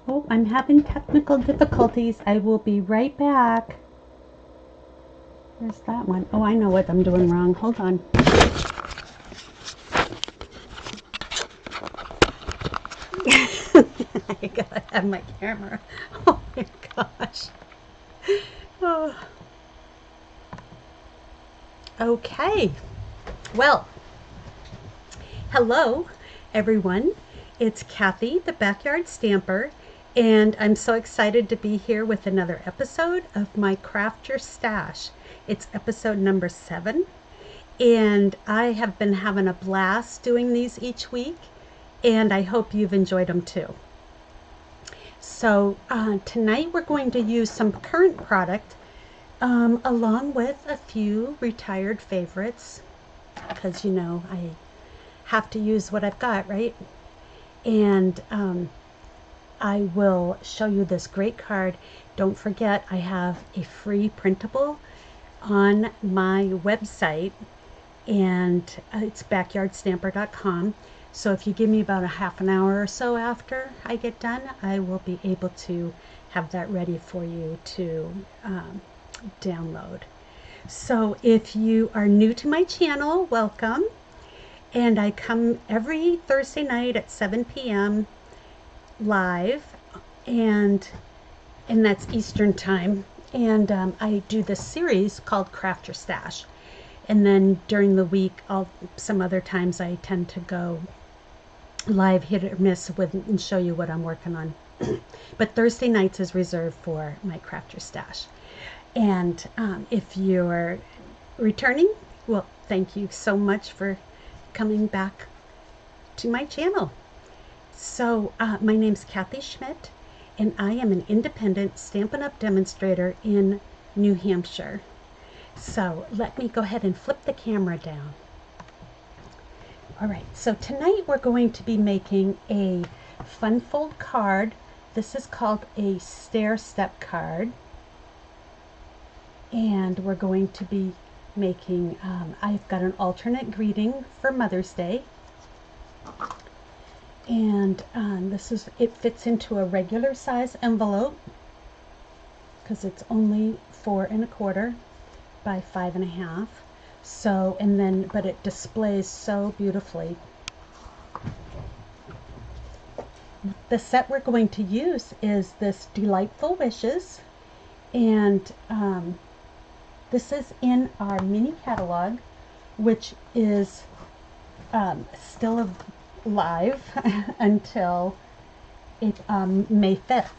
Oh, I'm having technical difficulties. I will be right back. Where's that one? Oh, I know what I'm doing wrong. Hold on. I gotta have my camera. Oh my gosh. Oh. Okay. Well, hello everyone. It's Kathy, the Backyard Stamper, and I'm so excited to be here with another episode of my Craft Your Stash. It's episode number 7, and I have been having a blast doing these each week, and I hope you've enjoyed them too. So tonight we're going to use some current product along with a few retired favorites because I have to use what I've got, right? And I will show you this great card. Don't forget, I have a free printable on my website, and it's backyardstamper.com. So if you give me about a half an hour or so after I get done, I will be able to have that ready for you to download. So if you are new to my channel, welcome. And I come every Thursday night at 7 p.m. live, and that's Eastern time. And I do this series called Craft Your Stash. And then during the week, some other times I tend to go live hit or miss and show you what I'm working on. But Thursday nights is reserved for my Craft Your Stash. And if you're returning, well, thank you so much for coming back to my channel. So my name's Kathy Schmitt, and I am an independent Stampin' Up! Demonstrator in New Hampshire. So let me go ahead and flip the camera down. All right, so tonight we're going to be making a fun fold card. This is called a stair step card. And we're going to be making, I've got an alternate greeting for Mother's Day. And it fits into a regular size envelope because it's only 4 1/4 by 5 1/2. So, but it displays so beautifully. The set we're going to use is this Delightful Wishes, and this is in our mini catalog, which is still live until May 5th.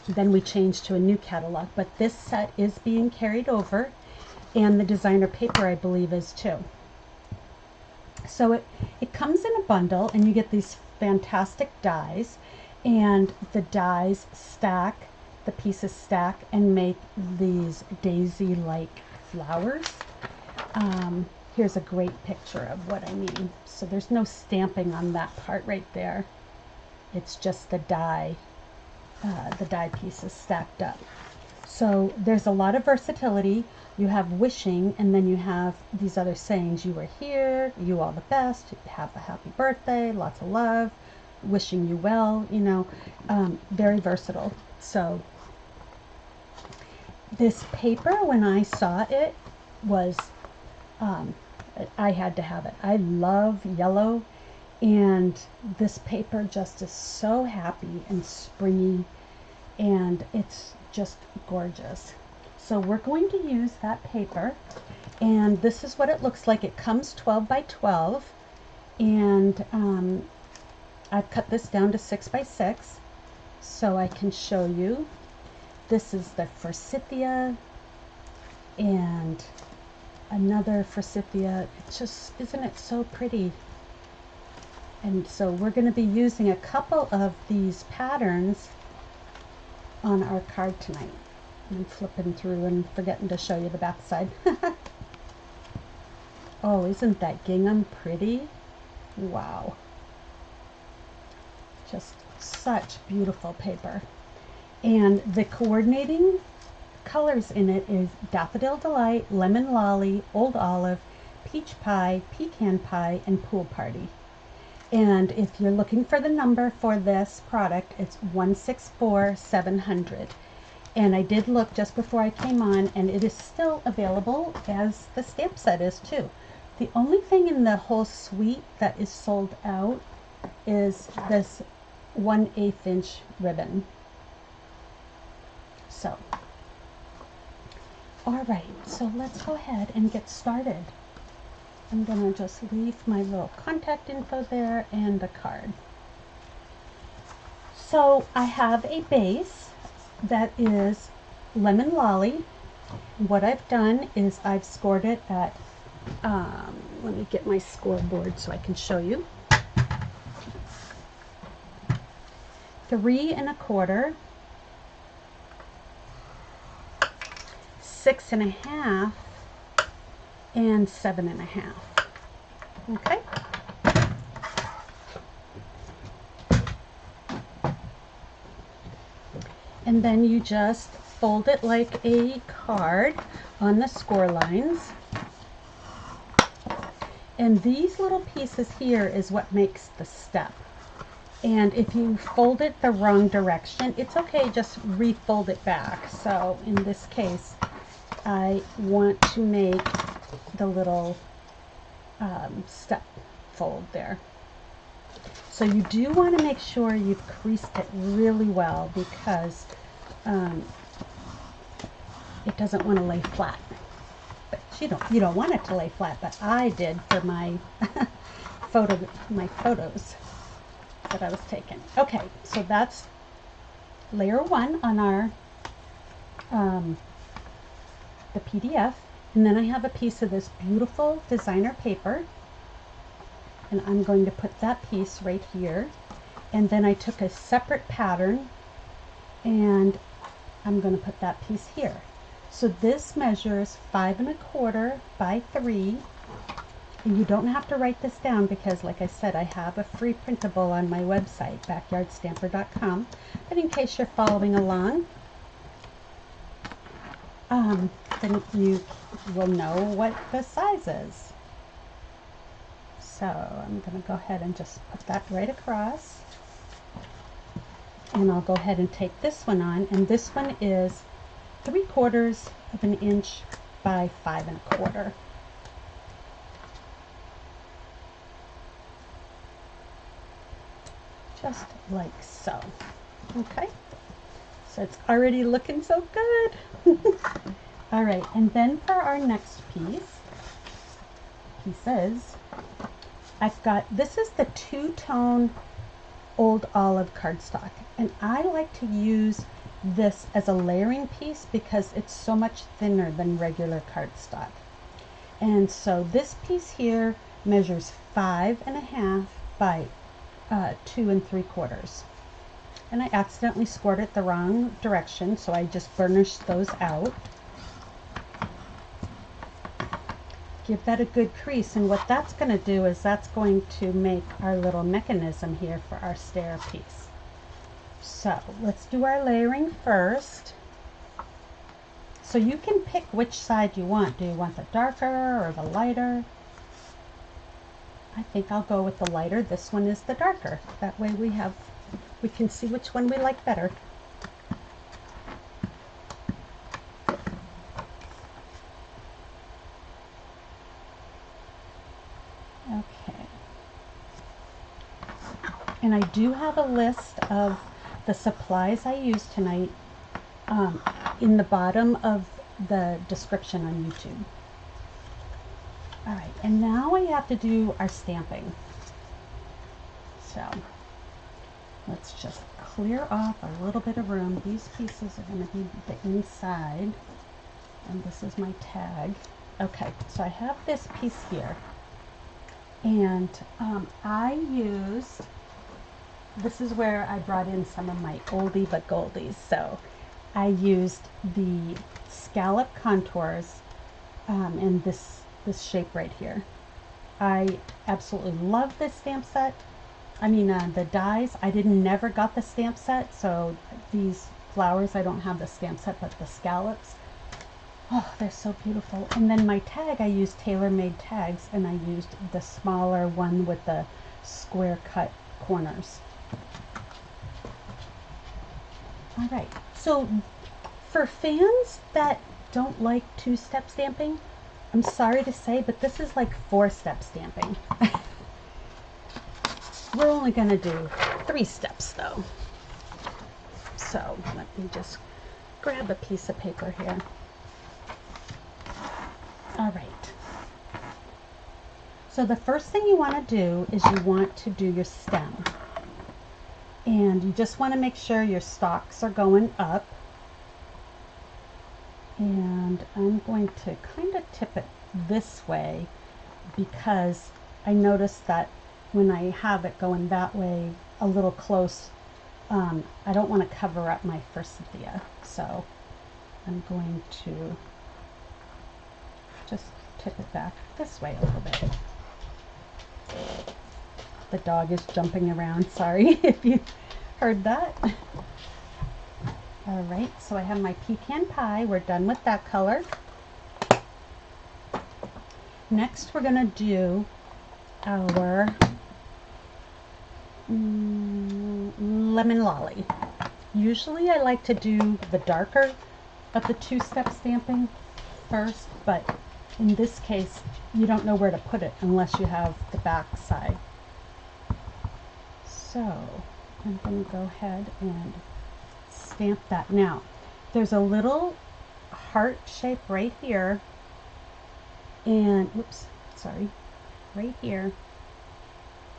Then we change to a new catalog, but this set is being carried over, and the designer paper, I believe, is too. So it comes in a bundle, and you get these fantastic dies, and the dies stack, the pieces stack and make these daisy-like flowers. Here's a great picture of what I mean. So there's no stamping on that part right there. It's just the die pieces stacked up. So there's a lot of versatility. You have wishing, and then you have these other sayings. You were here, you all the best, have a happy birthday, lots of love, wishing you well, very versatile. So this paper, when I saw it, was I had to have it. I love yellow, and this paper just is so happy and springy, and it's just gorgeous. So we're going to use that paper, and this is what it looks like. It comes 12 by 12, and I've cut this down to 6 by 6 so I can show you. This is the forsythia and another forsythia. It's just, isn't it so pretty? And so we're going to be using a couple of these patterns on our card tonight. I'm flipping through and forgetting to show you the back side. Oh, isn't that gingham pretty? Wow. Just such beautiful paper. And the coordinating colors in it is Daffodil Delight, Lemon Lolly, Old Olive, Peach Pie, Pecan Pie, and Pool Party. And if you're looking for the number for this product, it's 164700. And I did look just before I came on, and it is still available, as the stamp set is too. The only thing in the whole suite that is sold out is this 1/8 inch ribbon. So, all right, so let's go ahead and get started. I'm gonna just leave my little contact info there and a card. So I have a base that is Lemon Lolly. What I've done is I've scored it at, let me get my scoreboard so I can show you. 3 1/4, 6 1/2, and 7 1/2. Okay. And then you just fold it like a card on the score lines. And these little pieces here is what makes the step. And if you fold it the wrong direction, it's okay, just refold it back. So in this case, I want to make the little step fold there. So you do want to make sure you've creased it really well, because it doesn't want to lay flat. But you don't want it to lay flat, but I did for my photos that I was taking. Okay, so that's layer 1 on our the PDF. And then I have a piece of this beautiful designer paper, and I'm going to put that piece right here. And then I took a separate pattern and I'm going to put that piece here. So this measures 5 1/4 by 3. And you don't have to write this down, because like I said, I have a free printable on my website, backyardstamper.com. But in case you're following along, then you will know what the size is. So I'm going to go ahead and just put that right across. And I'll go ahead and take this one on, and this one is 3/4 of an inch by 5 1/4. Just like so. Okay, so it's already looking so good. All right, and then for our next pieces, I've got, this is the 2-tone Old Olive cardstock, and I like to use this as a layering piece because it's so much thinner than regular cardstock. And so this piece here measures 5 1/2 by 2 3/4. And I accidentally scored it the wrong direction, so I just burnished those out. Give that a good crease, and what that's going to do is that's going to make our little mechanism here for our stair piece. So let's do our layering first. So you can pick which side you want. Do you want the darker or the lighter? I think I'll go with the lighter. This one is the darker. That way we can see which one we like better. Okay. And I do have a list of the supplies I used tonight in the bottom of the description on YouTube. All right, and now we have to do our stamping. So let's just clear off a little bit of room. These pieces are going to be the inside, and this is my tag. Okay, so I have this piece here, and I used, this is where I brought in some of my oldie but goldies. So I used the scallop contours in this shape right here. I absolutely love this stamp set. I mean the dies. I never got the stamp set, so these flowers, I don't have the stamp set, but the scallops, oh, they're so beautiful. And then my tag, I used tailor-made tags, and I used the smaller one with the square cut corners. All right, so for fans that don't like two-step stamping, I'm sorry to say, but this is like four-step stamping. We're only going to do 3 steps though. So let me just grab a piece of paper here. All right. So the first thing you want to do is you want to do your stem. And you just want to make sure your stalks are going up. And I'm going to kind of tip it this way because I noticed that when I have it going that way a little close, I don't want to cover up my forsythia. So I'm going to just tip it back this way a little bit. The dog is jumping around. Sorry if you heard that. All right, so I have my pecan pie. We're done with that color. Next, we're going to do our lemon lolly. Usually I like to do the darker of the two-step stamping first, but in this case, you don't know where to put it unless you have the back side. So I'm going to go ahead and stamp that. Now, there's a little heart shape right here, and oops, sorry, right here,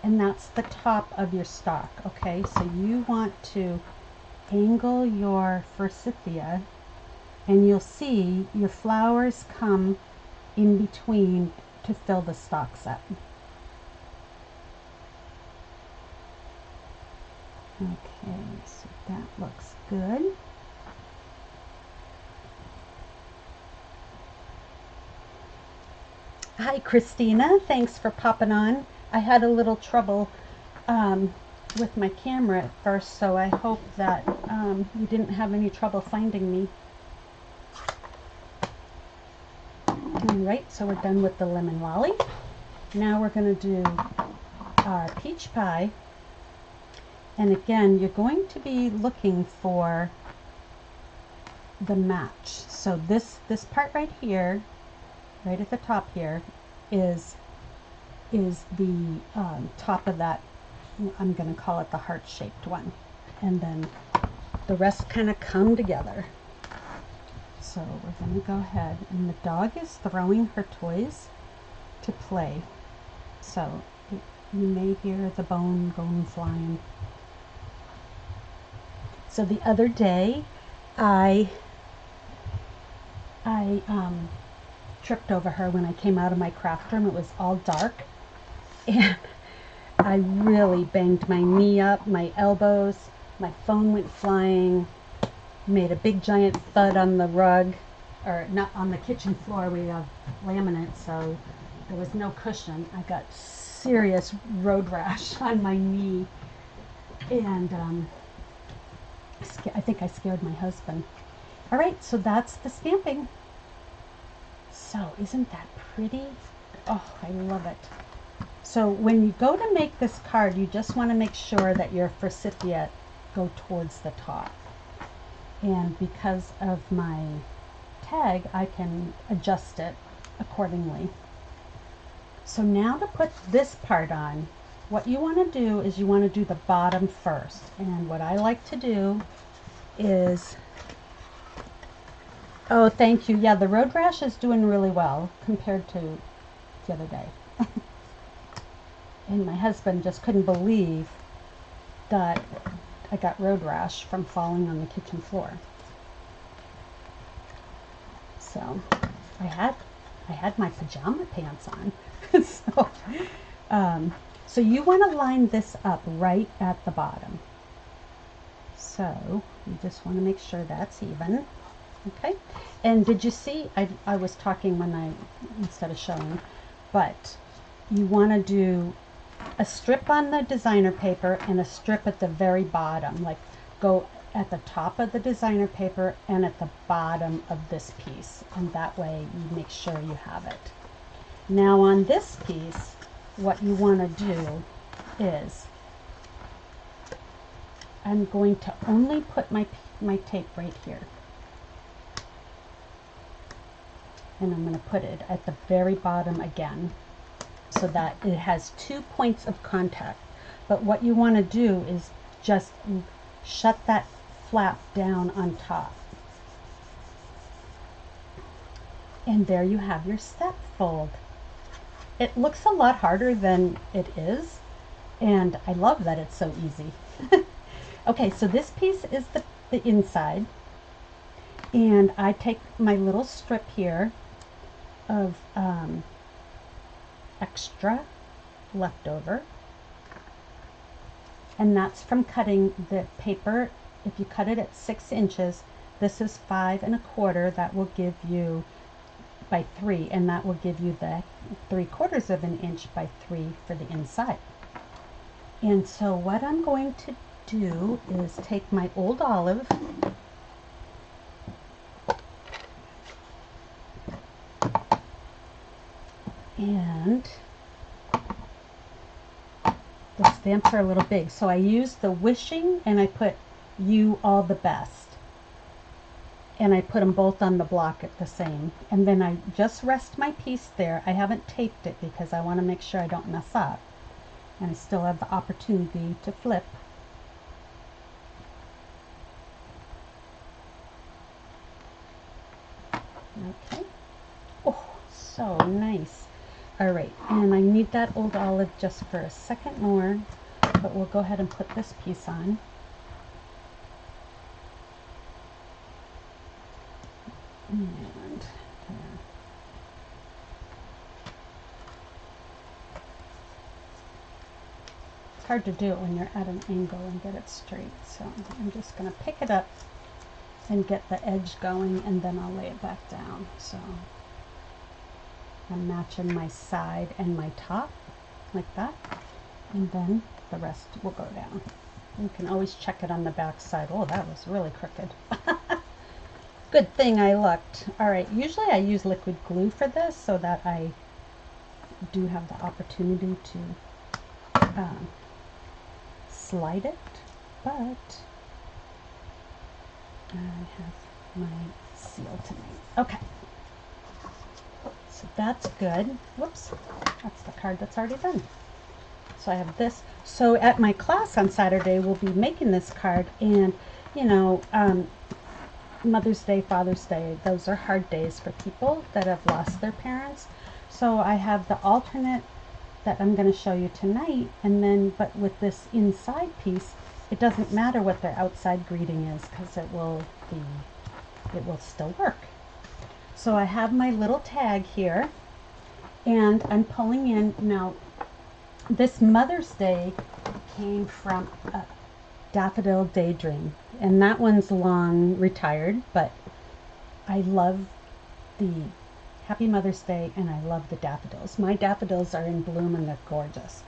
and that's the top of your stalk. Okay, so you want to angle your forsythia, and you'll see your flowers come in between to fill the stalks up. Okay, so that looks good. Hi Christina, thanks for popping on. I had a little trouble with my camera at first, so I hope that you didn't have any trouble finding me. Alright, so we're done with the lemon lolly. Now we're going to do our peach pie. And again, you're going to be looking for the match. So this part right here, right at the top here, is the top of that. I'm going to call it the heart-shaped one. And then the rest kind of come together. So we're going to go ahead, and the dog is throwing her toys to play. So you may hear the bone going flying. So the other day, I tripped over her when I came out of my craft room. It was all dark, and I really banged my knee up, my elbows, my phone went flying, made a big giant thud on the rug, or not on the kitchen floor. We have laminate, so there was no cushion. I got serious road rash on my knee, and I think I scared my husband. All right, so that's the stamping. So isn't that pretty? Oh, I love it. So when you go to make this card, you just want to make sure that your forsythia go towards the top. And because of my tag, I can adjust it accordingly. So now to put this part on, what you want to do is you want to do the bottom first. And what I like to do is, oh, thank you. Yeah, the road rash is doing really well compared to the other day. And my husband just couldn't believe that I got road rash from falling on the kitchen floor. So I had my pajama pants on. So you want to line this up right at the bottom. So you just want to make sure that's even. Okay. And did you see, I was talking instead of showing, but you want to do a strip on the designer paper and a strip at the very bottom. Like go at the top of the designer paper and at the bottom of this piece. And that way you make sure you have it. Now on this piece, what you want to do is I'm going to only put my tape right here. And I'm going to put it at the very bottom again so that it has 2 points of contact. But what you want to do is just shut that flap down on top. And there you have your step fold. It looks a lot harder than it is, and I love that it's so easy. Okay, so this piece is the inside, and I take my little strip here of extra leftover, and that's from cutting the paper. If you cut it at 6 inches, this is 5 1/4. That will give you by 3, and that will give you the 3/4 of an inch by 3 for the inside. And so what I'm going to do is take my old olive and the stamps are a little big, so I use the wishing and I put you all the best, and I put them both on the block at the same, and then I just rest my piece there. I haven't taped it because I want to make sure I don't mess up, and I still have the opportunity to flip. Okay. Oh, so nice. All right, and I need that old olive just for a second more, but we'll go ahead and put this piece on. And it's hard to do it when you're at an angle and get it straight, so I'm just going to pick it up and get the edge going, and then I'll lay it back down. So I'm matching my side and my top like that, and then the rest will go down. You can always check it on the back side. Oh, that was really crooked. Good thing I looked. All right, usually I use liquid glue for this so that I do have the opportunity to slide it, but I have my seal tonight. Okay, so that's good. Whoops, that's the card that's already done. So I have this. So at my class on Saturday, we'll be making this card, and you know, Mother's Day, Father's Day, those are hard days for people that have lost their parents. So I have the alternate that I'm going to show you tonight, and then but with this inside piece, it doesn't matter what their outside greeting is because it will still work. So I have my little tag here, and I'm pulling in. Now this Mother's Day came from Daffodil Daydream, and that one's long retired, but I love the Happy Mother's Day, and I love the daffodils. My daffodils are in bloom and they're gorgeous.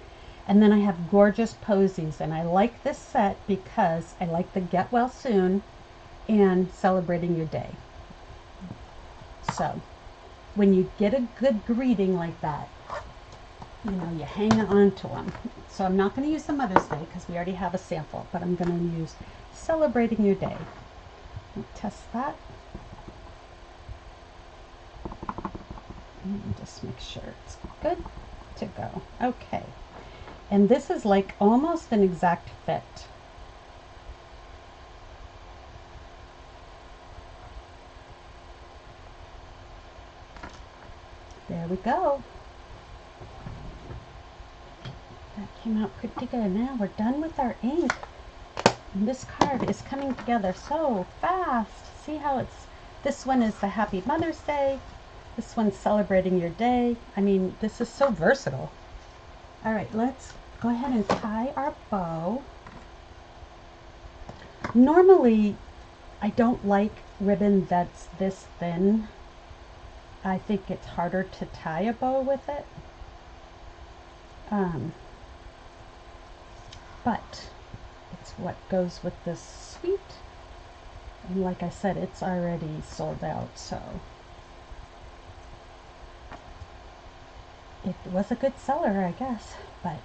And then I have gorgeous posies, and I like this set because I like the Get Well Soon and Celebrating Your Day. So when you get a good greeting like that, you know, you hang on to them. So I'm not going to use the Mother's Day because we already have a sample, but I'm going to use Celebrating Your Day. I'll test that. And just make sure it's good to go. Okay. And this is like almost an exact fit. There we go. That came out pretty good. Now we're done with our ink. And this card is coming together so fast. See how it's, this one is the Happy Mother's Day. This one's Celebrating Your Day. I mean, this is so versatile. All right, let's go ahead and tie our bow. Normally, I don't like ribbon that's this thin. I think it's harder to tie a bow with it. But it's what goes with this suite. And like I said, it's already sold out, so it was a good seller, I guess. But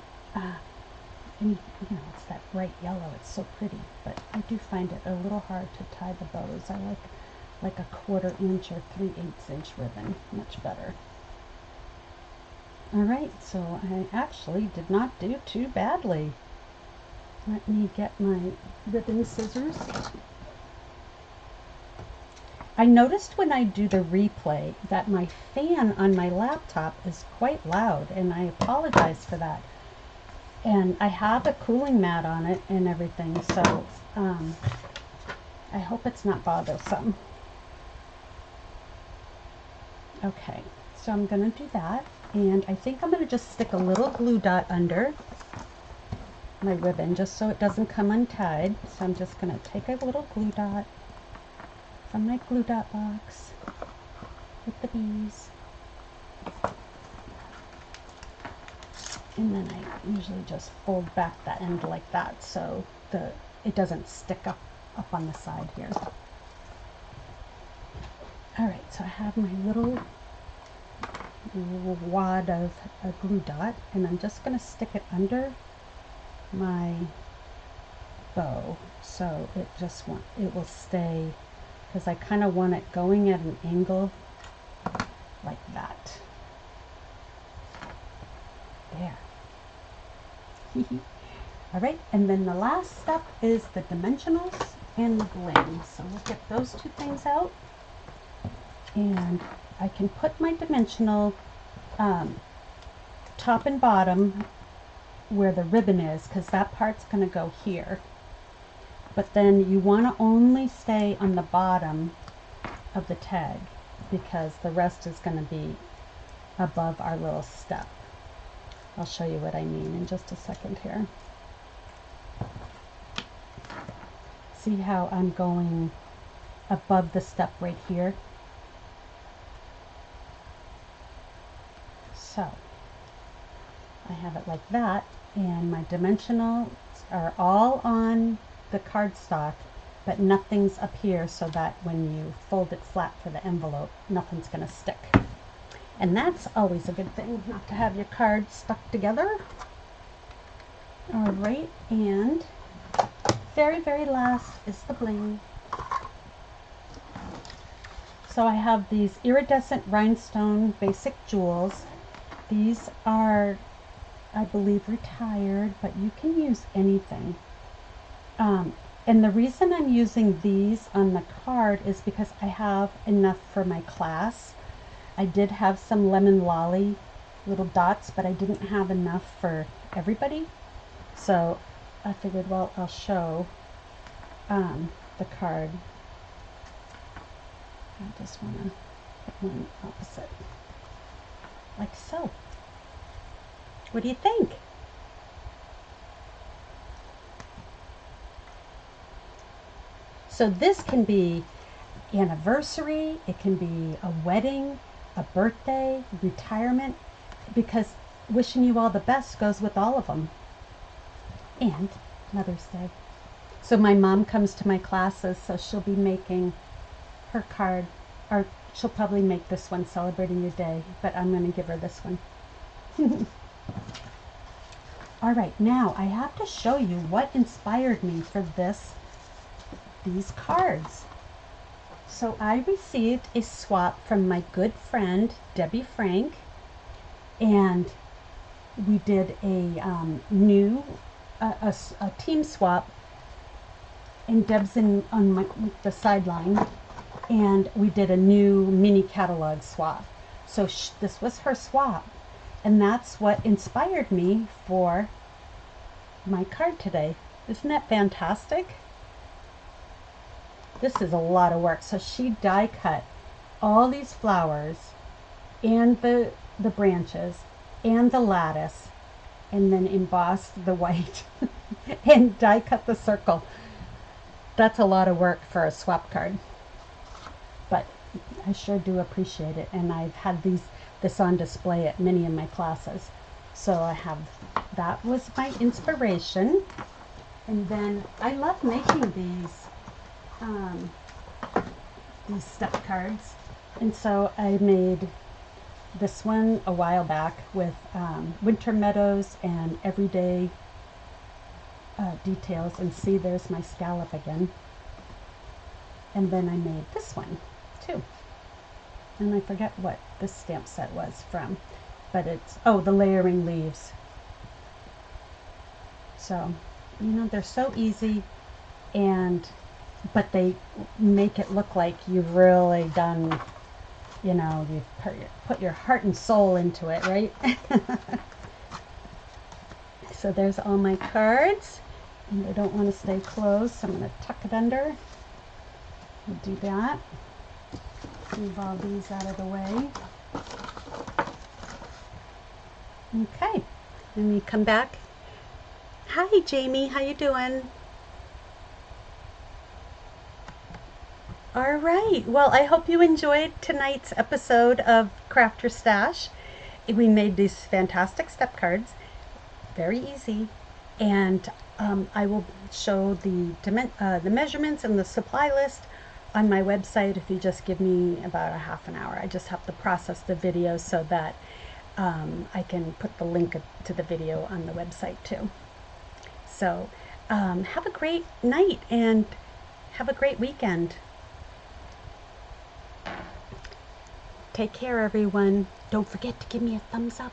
And it's that bright yellow. It's so pretty, but I do find it a little hard to tie the bows. I like a 1/4 inch or 3/8 inch ribbon. Much better. All right, so I actually did not do too badly. Let me get my ribbon scissors. I noticed when I do the replay that my fan on my laptop is quite loud, and I apologize for that. And I have a cooling mat on it and everything, so I hope it's not bothersome. Okay, so I'm going to do that, and I think I'm going to just stick a little glue dot under my ribbon just so it doesn't come untied. So I'm just going to take a little glue dot from my glue dot box with the bees. And then I usually just fold back the end like that so it doesn't stick up on the side here. Alright, so I have my little wad of a glue dot, and I'm just going to stick it under my bow so it will stay, because I kind of want it going at an angle like that. There. All right, and then the last step is the dimensionals and the bling. So we'll get those two things out, and I can put my dimensional top and bottom where the ribbon is, because that part's going to go here. But then you want to only stay on the bottom of the tag, because the rest is going to be above our little step. I'll show you what I mean in just a second here. See how I'm going above the step right here? So I have it like that, and my dimensionals are all on the cardstock, but nothing's up here, so that when you fold it flat for the envelope, nothing's going to stick. And that's always a good thing, not to have your cards stuck together. All right, and very, very last is the bling. So I have these iridescent rhinestone basic jewels. These are, I believe, retired, but you can use anything. And the reason I'm using these on the card is because I have enough for my class. I did have some lemon lolly little dots, but I didn't have enough for everybody. So I figured, well, I'll show the card. I just want to put one opposite, like so. What do you think? So this can be anniversary, it can be a wedding, a birthday, retirement, because wishing you all the best goes with all of them. And Mother's Day. So my mom comes to my classes, so she'll be making her card, or she'll probably make this one celebrating your day, but I'm going to give her this one. All right, now I have to show you what inspired me for these cards. So I received a swap from my good friend Debbie Frank, and we did a a team swap, and Deb's on the sideline, and we did a new mini catalog swap. So this was her swap, and that's what inspired me for my card today. Isn't that fantastic? This is a lot of work. So she die cut all these flowers and the branches and the lattice, and then embossed the white and die cut the circle. That's a lot of work for a swap card, but I sure do appreciate it, and I've had this on display at many of my classes. So I have, that was my inspiration. And then I love making these step cards, and so I made this one a while back with winter meadows and everyday details. And see, there's my scallop again. And then I made this one too. And I forget what this stamp set was from, but it's, oh, the layering leaves. So, you know, they're so easy, but they make it look like you've really done, you know, you've put your heart and soul into it, right? So there's all my cards, and I don't want to stay closed, so I'm going to tuck it under. We'll do that. Move all these out of the way. Okay, and we come back. Hi, Jamie, how you doing? All right, well, I hope you enjoyed tonight's episode of Craft Your Stash. We made these fantastic step cards, very easy, and I will show the measurements and the supply list on my website if you just give me about a half an hour. I just have to process the video so that I can put the link to the video on the website too. So have a great night and have a great weekend. Take care, everyone. Don't forget to give me a thumbs up.